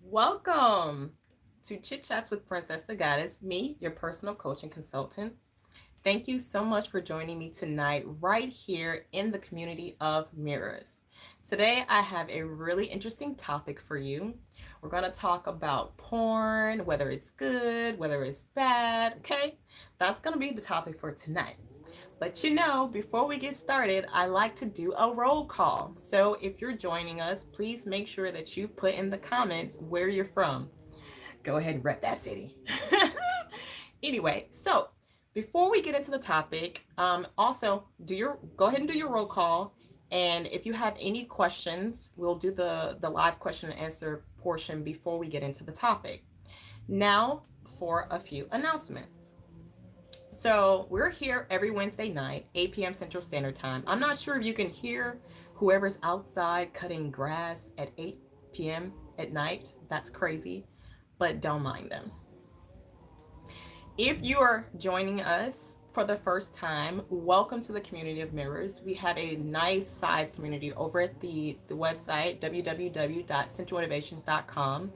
Welcome to Chit Chats with Princess2goddess, me, your personal coach and consultant. Thank you so much for joining me tonight, right here in the community of mirrors. Today, I have a really interesting topic for you. We're going to talk about porn, whether it's good, whether it's bad. Okay, that's going to be the topic for tonight. But before we get started, I like to do a roll call. So if you're joining us, please make sure that you put in the comments where you're from. Go ahead and rep that city. Anyway, so before we get into the topic, also go ahead and do your roll call. And if you have any questions, we'll do the live question and answer portion before we get into the topic. Now for a few announcements. So we're here every Wednesday night, 8 p.m. Central Standard Time. I'm not sure if you can hear whoever's outside cutting grass at 8 p.m. at night. That's crazy, but don't mind them. If you are joining us for the first time, welcome to the community of mirrors. We have a nice sized community over at the website www.sensualinnovations.com.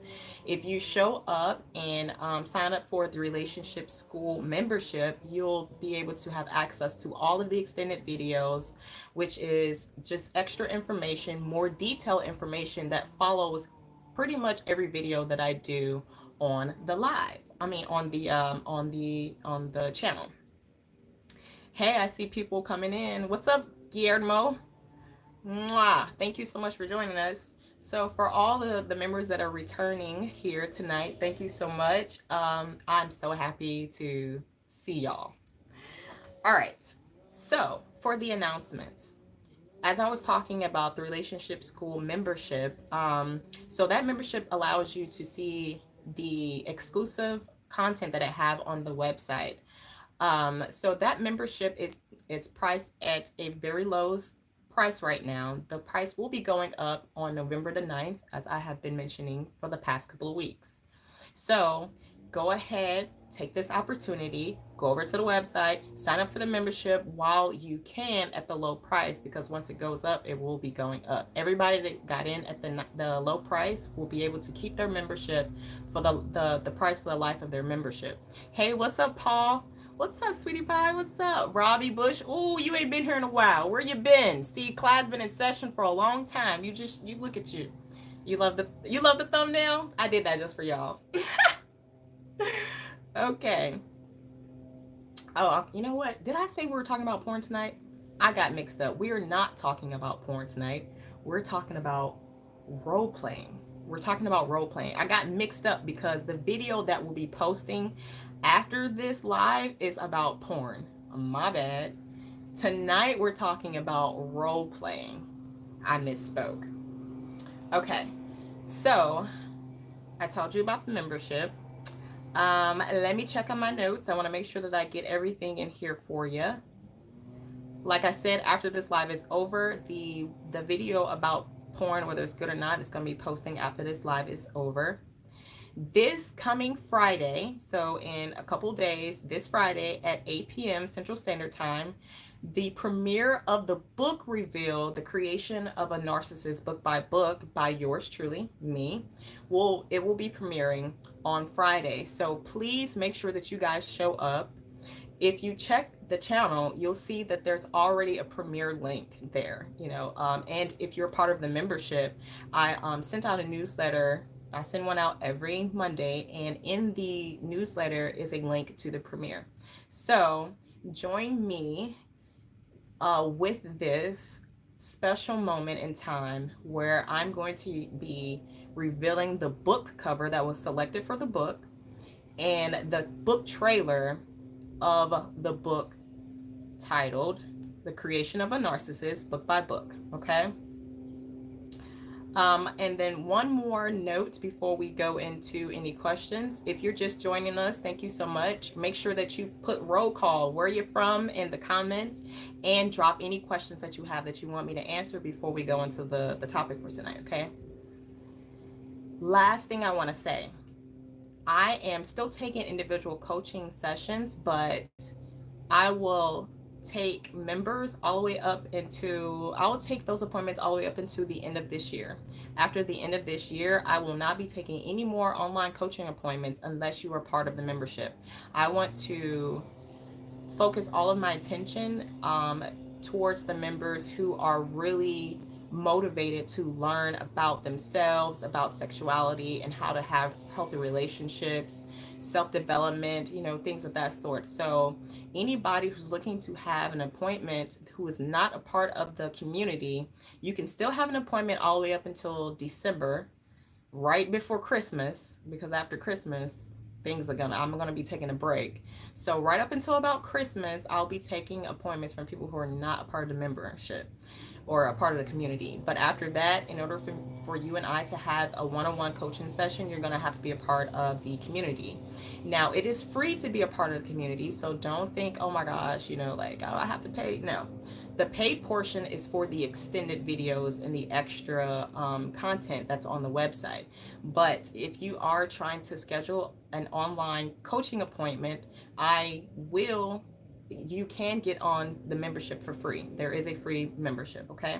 If you show up and sign up for the relationship school membership, you'll be able to have access to all of the extended videos, which is just extra information, more detailed information that follows pretty much every video that I do on the live. On the channel. Hey, I see people coming in. What's up, Guillermo? Mwah. Thank you so much for joining us. So for all the members that are returning here tonight, thank you so much. I'm so happy to see y'all. All right. So for the announcements, as I was talking about the relationship school membership, so that membership allows you to see the exclusive content that I have on the website. So that membership is priced at a very low price right now. The price will be going up on November the 9th, as I have been mentioning for the past couple of weeks. So go ahead, take this opportunity, go over to the website, sign up for the membership while you can at the low price, because once it goes up, it will be going up. Everybody that got in at the low price will be able to keep their membership for the price for the life of their membership. Hey, what's up, Paul? What's up, sweetie pie? What's up, Robbie Bush? Oh, you ain't been here in a while. Where you been? See, class been in session for a long time. You look at you. You love the thumbnail? I did that just for y'all. Okay. Oh, you know what? Did I say we were talking about porn tonight? I got mixed up. We are not talking about porn tonight. We're talking about role playing. We're talking about role playing. I got mixed up because the video that we'll be posting after this live is about porn. My bad. Tonight we're talking about role playing. I misspoke. Okay. So, I told you about the membership. Let me check on my notes. I want to make sure that I get everything in here for you. Like I said, after this live is over, the video about porn, whether it's good or not, it's going to be posting after this live is over. This coming Friday, so in a couple days, this Friday at 8 p.m. Central Standard Time, the premiere of the book reveal, The Creation of a Narcissist book by yours truly, me, it will be premiering on Friday. So please make sure that you guys show up. If you check the channel, you'll see that there's already a premiere link there, and if you're part of the membership, I sent out a newsletter. I send one out every Monday, and in the newsletter is a link to the premiere. So join me with this special moment in time where I'm going to be revealing the book cover that was selected for the book and the book trailer of the book titled The Creation of a Narcissist, book by book. Okay. And then one more note before we go into any questions. If you're just joining us, thank you so much. Make sure that you put roll call, where you're from, in the comments, and drop any questions that you have that you want me to answer before we go into the topic for tonight, okay? Last thing I want to say, I am still taking individual coaching sessions, but I will take members all the way up into, I will take those appointments all the way up into the end of this year. After the end of this year, I will not be taking any more online coaching appointments unless you are part of the membership. I want to focus all of my attention towards the members who are really motivated to learn about themselves, about sexuality, and how to have healthy relationships, self development, things of that sort. So, anybody who's looking to have an appointment who is not a part of the community, you can still have an appointment all the way up until December, right before Christmas, because after Christmas, I'm gonna be taking a break. So right up until about Christmas, I'll be taking appointments from people who are not a part of the membership or a part of the community. But after that, in order for you and I to have a one-on-one coaching session, you're gonna have to be a part of the community. Now, it is free to be a part of the community, so don't think, oh my gosh, like, oh, I have to pay. No. The paid portion is for the extended videos and the extra content that's on the website. But if you are trying to schedule an online coaching appointment, you can get on the membership for free. There is a free membership, okay?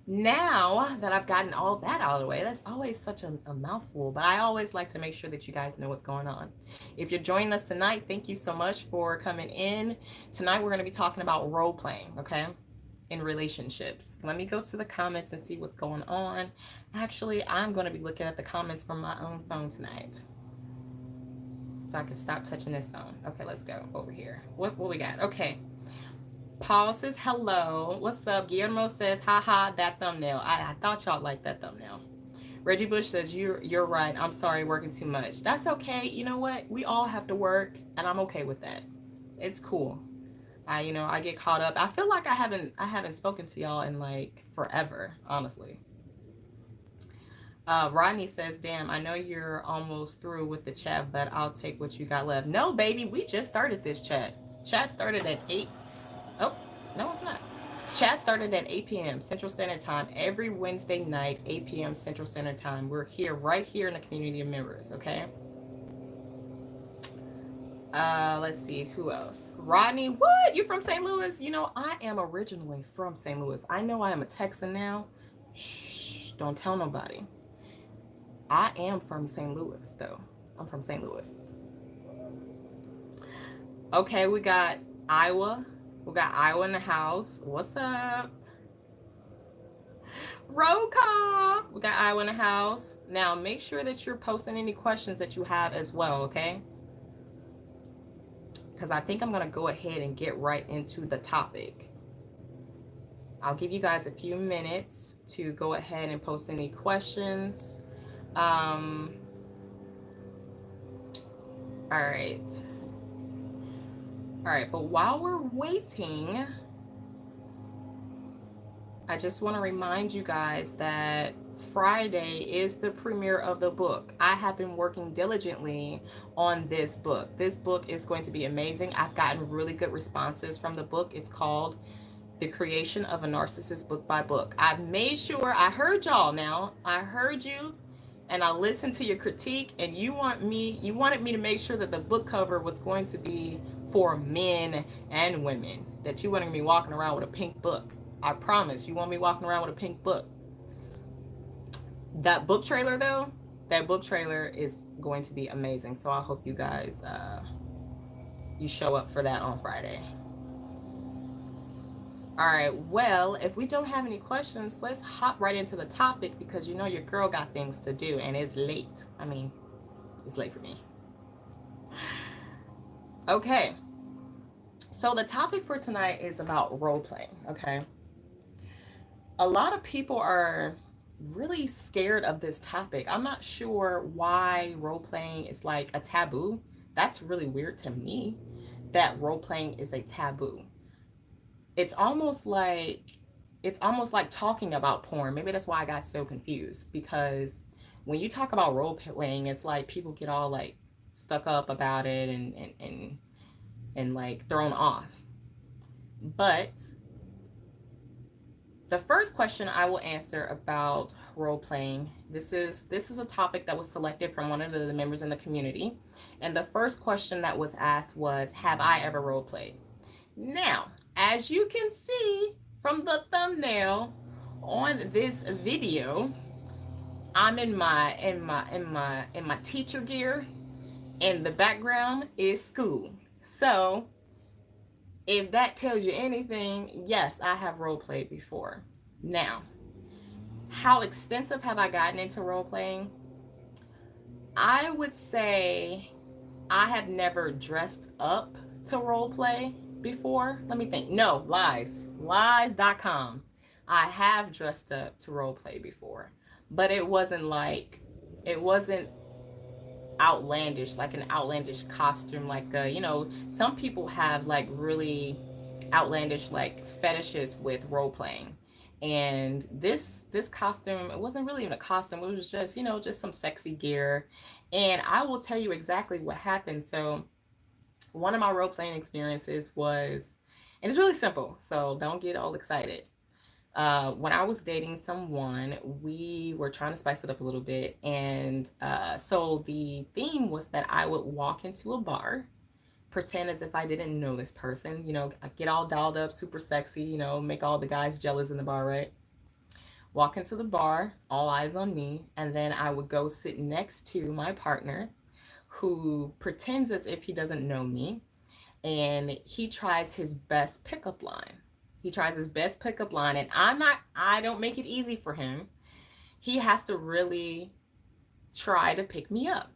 Now that I've gotten all that out of the way, that's always such a mouthful, but I always like to make sure that you guys know what's going on. If you're joining us tonight, thank you so much for coming in. Tonight we're going to be talking about role playing, okay, in relationships. Let me go to the comments and see what's going on. Actually, I'm going to be looking at the comments from my own phone tonight, so I can stop touching this phone. Okay, let's go over here. What we got? Okay. Paul says hello. What's up? Guillermo says, haha, that thumbnail. I thought y'all liked that thumbnail. Reggie Bush says, you're right. I'm sorry, working too much. That's okay. You know what? We all have to work, and I'm okay with that. It's cool. I get caught up. I feel like I haven't spoken to y'all in like forever, honestly. Rodney says, damn, I know you're almost through with the chat, but I'll take what you got left. No, baby, we just started this chat. Chat started at 8. Oh, no, it's not. Chat started at 8 p.m. Central Standard Time every Wednesday night, 8 p.m. Central Standard Time. We're here, right here in the community of members, okay? Let's see, who else? Rodney, what? You from St. Louis? I am originally from St. Louis. I know I am a Texan now. Shh, don't tell nobody. I am from St. Louis, though. I'm from St. Louis. Okay, we got Iowa. We got Iowa in the house. What's up? Roll call. We got Iowa in the house. Now, make sure that you're posting any questions that you have as well, okay? Because I think I'm going to go ahead and get right into the topic. I'll give you guys a few minutes to go ahead and post any questions. All right. All right, but while we're waiting, I just want to remind you guys that Friday is the premiere of the book. I have been working diligently on this book. This book is going to be amazing. I've gotten really good responses from the book. It's called The Creation of a Narcissist Book by Book. I've made sure, I heard y'all now. I heard you. And I listened to your critique, and you wanted me to make sure that the book cover was going to be for men and women, that you wanted me walking around with a pink book. I promise, you want me walking around with a pink book. That book trailer, though, is going to be amazing. So I hope you guys, you show up for that on Friday. All right, well, if we don't have any questions, let's hop right into the topic, because your girl got things to do, and it's late. I mean, it's late for me. Okay, so the topic for tonight is about role playing, okay? A lot of people are really scared of this topic. I'm not sure why role playing is like a taboo. That's really weird to me, that role playing is a taboo. It's almost like talking about porn. Maybe that's why I got so confused, because when you talk about role playing, it's like people get all like stuck up about it and like thrown off. But the first question I will answer about role playing, this is a topic that was selected from one of the members in the community, and the first question that was asked was, have I ever role played? Now, as you can see from the thumbnail on this video, I'm in my teacher gear, and the background is school. So, if that tells you anything, yes, I have role played before. Now, how extensive have I gotten into role playing? I would say I have never dressed up to role play before. Let me think. No, lies. Lies.com. I have dressed up to role play before, but it wasn't outlandish, like an outlandish costume. Like, some people have like really outlandish like fetishes with role playing. And this costume, it wasn't really even a costume. It was just, just some sexy gear. And I will tell you exactly what happened. So one of my role playing experiences was, and it's really simple, so don't get all excited. When I was dating someone, we were trying to spice it up a little bit. And so the theme was that I would walk into a bar, pretend as if I didn't know this person, get all dolled up, super sexy, make all the guys jealous in the bar, right? Walk into the bar, all eyes on me, and then I would go sit next to my partner who pretends as if he doesn't know me, and he tries his best pickup line. He tries his best pickup line, and I don't make it easy for him. He has to really try to pick me up.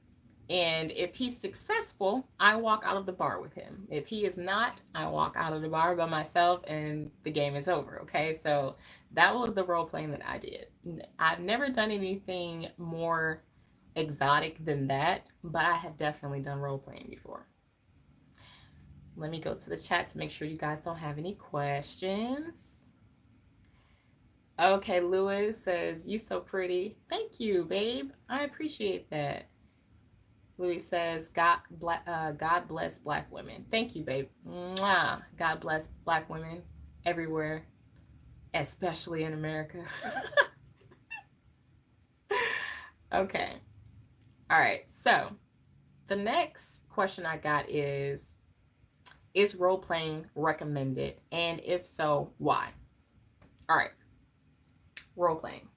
And if he's successful, I walk out of the bar with him. If he is not, I walk out of the bar by myself and the game is over. Okay. So that was the role playing that I did. I've never done anything more exotic than that, but I have definitely done role playing before. Let me go to the chat to make sure you guys don't have any questions. Okay, Lewis says, "You so pretty." Thank you, babe. I appreciate that. Louis says, God bless Black women. Thank you, babe. Mwah. God bless Black women everywhere, especially in America. Okay. All right. So the next question I got is role playing recommended? And if so, why? All right. Role playing.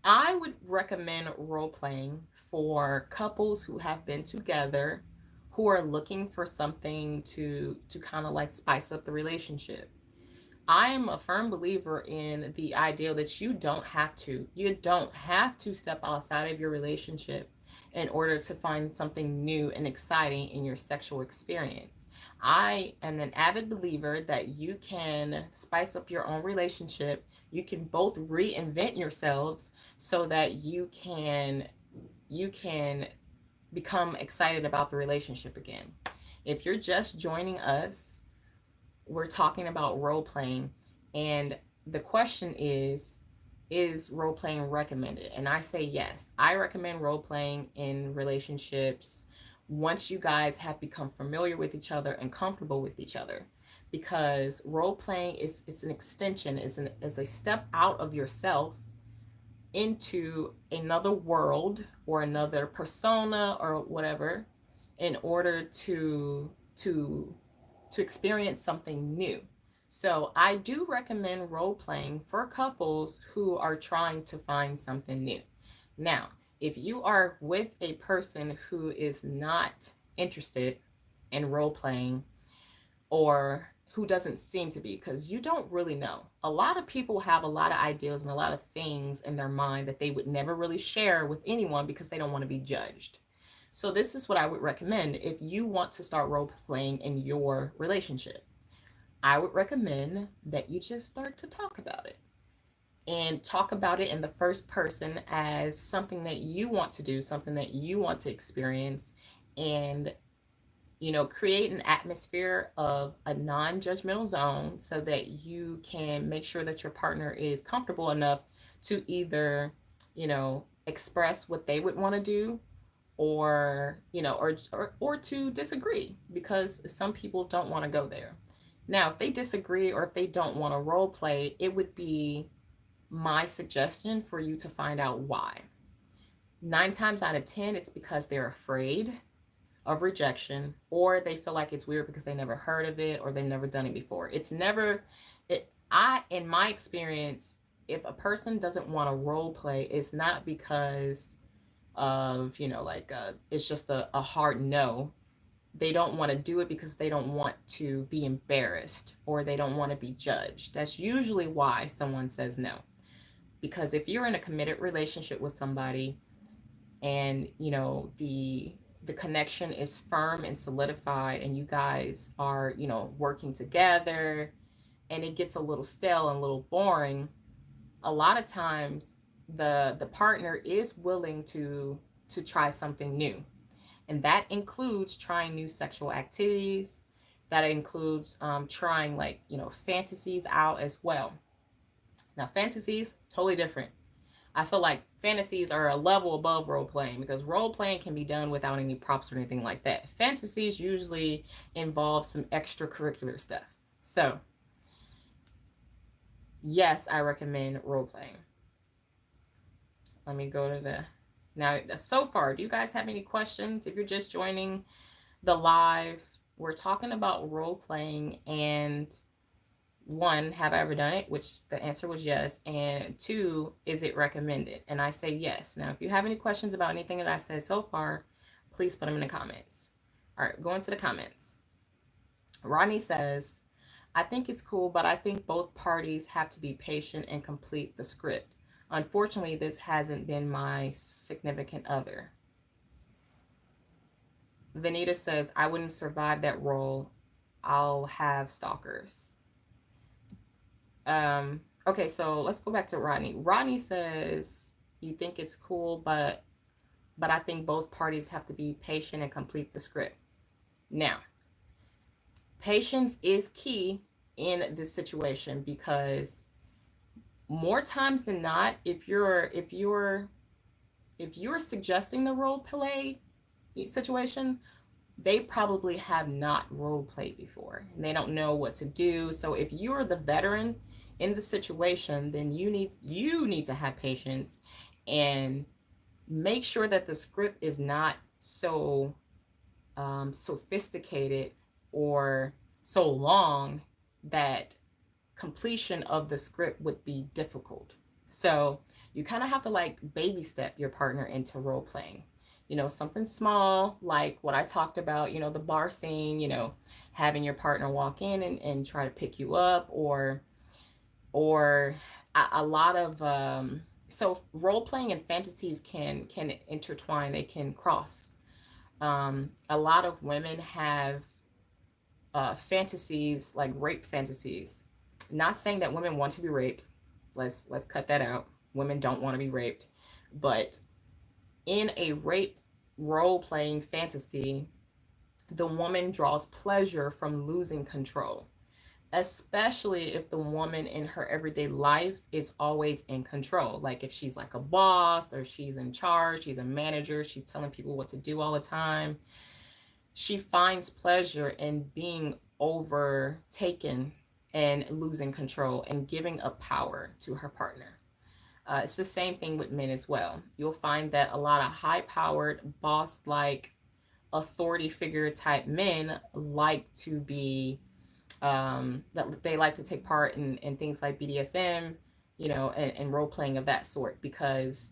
I would recommend role playing for couples who have been together, who are looking for something to kind of like spice up the relationship. I am a firm believer in the idea that you don't have to step outside of your relationship in order to find something new and exciting in your sexual experience. I am an avid believer that you can spice up your own relationship. You can both reinvent yourselves so that you can become excited about the relationship again. If you're just joining us, we're talking about role playing, and the question is role playing recommended? And I say yes. I recommend role playing in relationships once you guys have become familiar with each other and comfortable with each other, because role playing is it's an extension, is a step out of yourself into another world or another persona or whatever, in order to experience something new. So I do recommend role playing for couples who are trying to find something new. Now, if you are with a person who is not interested in role playing, or who doesn't seem to be, because you don't really know. A lot of people have a lot of ideas and a lot of things in their mind that they would never really share with anyone because they don't want to be judged. So this is what I would recommend if you want to start role playing in your relationship. I would recommend that you just start to talk about it, and talk about it in the first person as something that you want to do, something that you want to experience, and create an atmosphere of a non-judgmental zone so that you can make sure that your partner is comfortable enough to either, express what they would want to do, or or to disagree, because some people don't want to go there. Now, if they disagree or if they don't want to role play, it would be my suggestion for you to find out why. 9 times out of 10, it's because they're afraid, of rejection, or they feel like it's weird because they never heard of it or they've never done it before. It's never it I in my experience, if a person doesn't want to role play, it's not because of, like it's just a hard no. They don't want to do it because they don't want to be embarrassed or they don't want to be judged. That's usually why someone says no. Because if you're in a committed relationship with somebody, and the connection is firm and solidified, and you guys are working together, and it gets a little stale and a little boring, a lot of times the partner is willing to try something new, and that includes trying new sexual activities. That includes trying, like, fantasies out as well. Now, fantasies totally different. I feel like fantasies are a level above role playing, because role playing can be done without any props or anything like that. Fantasies usually involve some extracurricular stuff. So, yes, I recommend role playing. Let me go to the now. So far, do you guys have any questions? If you're just joining the live, we're talking about role playing, and one, have I ever done it? Which the answer was yes. And two, is it recommended? And I say yes. Now, if you have any questions about anything that I said so far, please put them in the comments. All right, going to the comments. Ronnie says, I think it's cool, but I think both parties have to be patient and complete the script. Unfortunately, this hasn't been my significant other. Vanita says, I wouldn't survive that role. I'll have stalkers. Okay, so let's go back to Rodney. Rodney says, you think it's cool, but I think both parties have to be patient and complete the script. Now, patience is key in this situation, because more times than not, if you're suggesting the role play situation, they probably have not role played before and they don't know what to do. So if you're the veteran in the situation, then you need to have patience and make sure that the script is not so sophisticated or so long that completion of the script would be difficult. So you kind of have to, like, baby step your partner into role playing. Something small, like what I talked about, the bar scene, having your partner walk in and try to pick you up, or a lot of so role playing and fantasies can intertwine, they can cross. A lot of women have fantasies, like rape fantasies. Not saying that women want to be raped. Let's cut that out. Women don't want to be raped, but in a rape role playing fantasy, the woman draws pleasure from losing control, especially if the woman in her everyday life is always in control. Like if she's like a boss, or she's in charge, she's a manager, she's telling people what to do all the time. She finds pleasure in being overtaken and losing control and giving up power to her partner. It's the same thing with men as well. You'll find that a lot of high-powered, boss-like, authority figure type men like to be, that they like to take part in things like BDSM, and role playing of that sort, because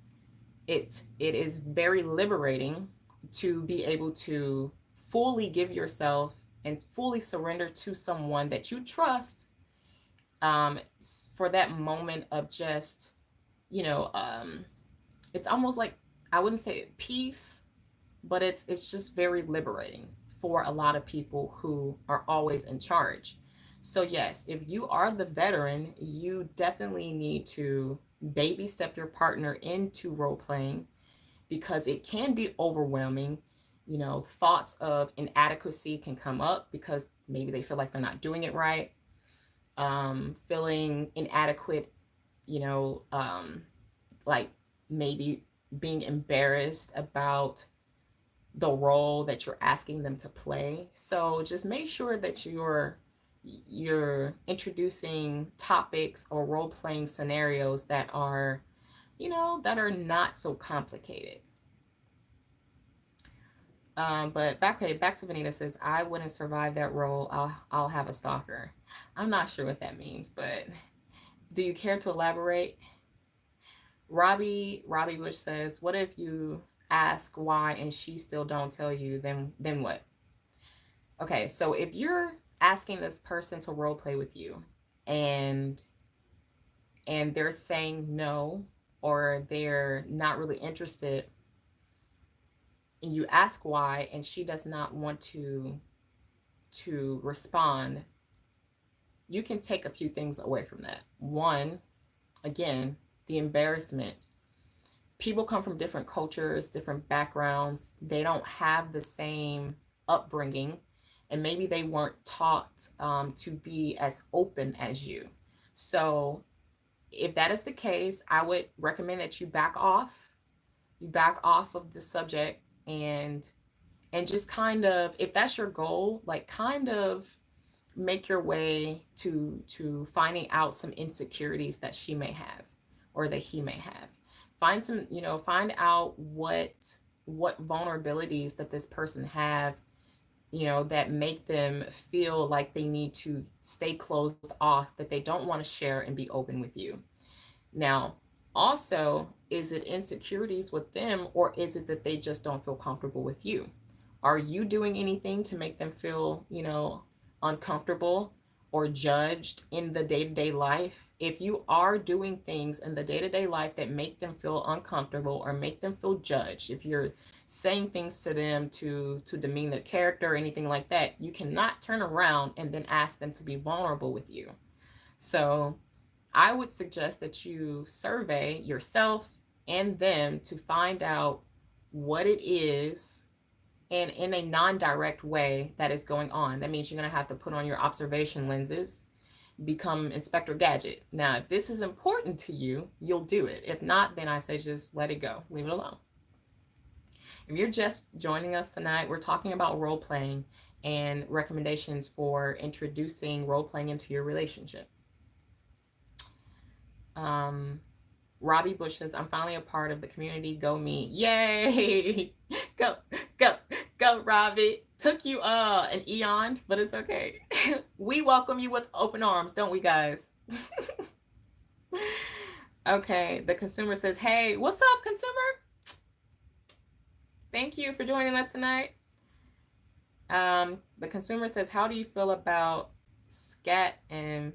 it is very liberating to be able to fully give yourself and fully surrender to someone that you trust, for that moment of just, it's almost like, I wouldn't say peace, but it's just very liberating for a lot of people who are always in charge. So yes, if you are the veteran, you definitely need to baby step your partner into role playing, because it can be overwhelming. Thoughts of inadequacy can come up because maybe they feel like they're not doing it right. Feeling inadequate, like maybe being embarrassed about the role that you're asking them to play. So just make sure that you're introducing topics or role playing scenarios that are, that are not so complicated. But back to Vanita says, I wouldn't survive that role. I'll have a stalker. I'm not sure what that means, but do you care to elaborate? Robbie Bush says, what if you ask why and she still don't tell you? Then what? Okay, so if you're asking this person to role play with you, and they're saying no, or they're not really interested, and you ask why and she does not want to respond, you can take a few things away from that. One, again, the embarrassment. People come from different cultures, different backgrounds. They don't have the same upbringing, and maybe they weren't taught to be as open as you. So, if that is the case, I would recommend that you back off. You back off of the subject, and just kind of, if that's your goal, like kind of make your way to finding out some insecurities that she may have, or that he may have. Find some, find out what vulnerabilities that this person have, that make them feel like they need to stay closed off, that they don't want to share and be open with you. Now, also, is it insecurities with them, or is it that they just don't feel comfortable with you? Are you doing anything to make them feel, uncomfortable or judged in the day-to-day life? If you are doing things in the day-to-day life that make them feel uncomfortable or make them feel judged, if you're saying things to them to demean their character or anything like that, you cannot turn around and then ask them to be vulnerable with you. So I would suggest that you survey yourself and them to find out what it is, and in a non-direct way, that is going on. That means you're going to have to put on your observation lenses, become Inspector Gadget. Now, if this is important to you, you'll do it. If not, then I say just let it go. Leave it alone. If you're just joining us tonight, we're talking about role playing and recommendations for introducing role playing into your relationship. Robbie Bush says, I'm finally a part of the community. Go me. Yay! Go, go, go, Robbie. Took you an eon, but it's okay. We welcome you with open arms, don't we, guys? Okay, the consumer says, hey, what's up, consumer? Thank you for joining us tonight. The consumer says, how do you feel about scat and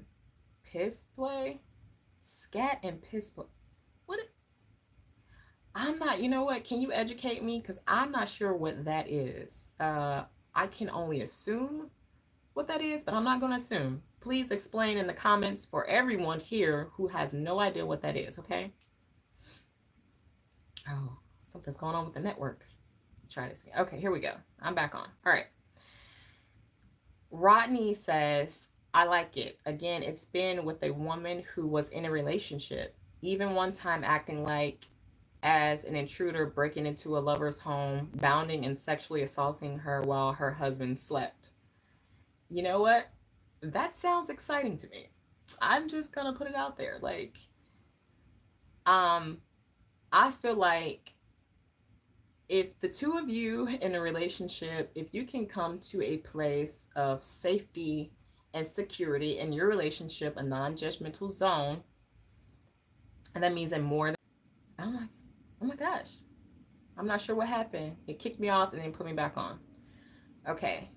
piss play? Scat and piss play. What? I'm not, you know what? Can you educate me? Because I'm not sure what that is. I can only assume what that is, but I'm not going to assume. Please explain in the comments for everyone here who has no idea what that is, okay? Oh, something's going on with the network. Try this again. Okay, here we go. I'm back on. All right. Rodney says, I like it. Again, it's been with a woman who was in a relationship, even one time acting like as an intruder, breaking into a lover's home, bounding and sexually assaulting her while her husband slept. You know what? That sounds exciting to me. I'm just gonna put it out there. Like, I feel like if the two of you in a relationship, if you can come to a place of safety and security in your relationship, a non-judgmental zone, and that means that more than, oh my gosh, I'm not sure what happened. It kicked me off and then put me back on. Okay,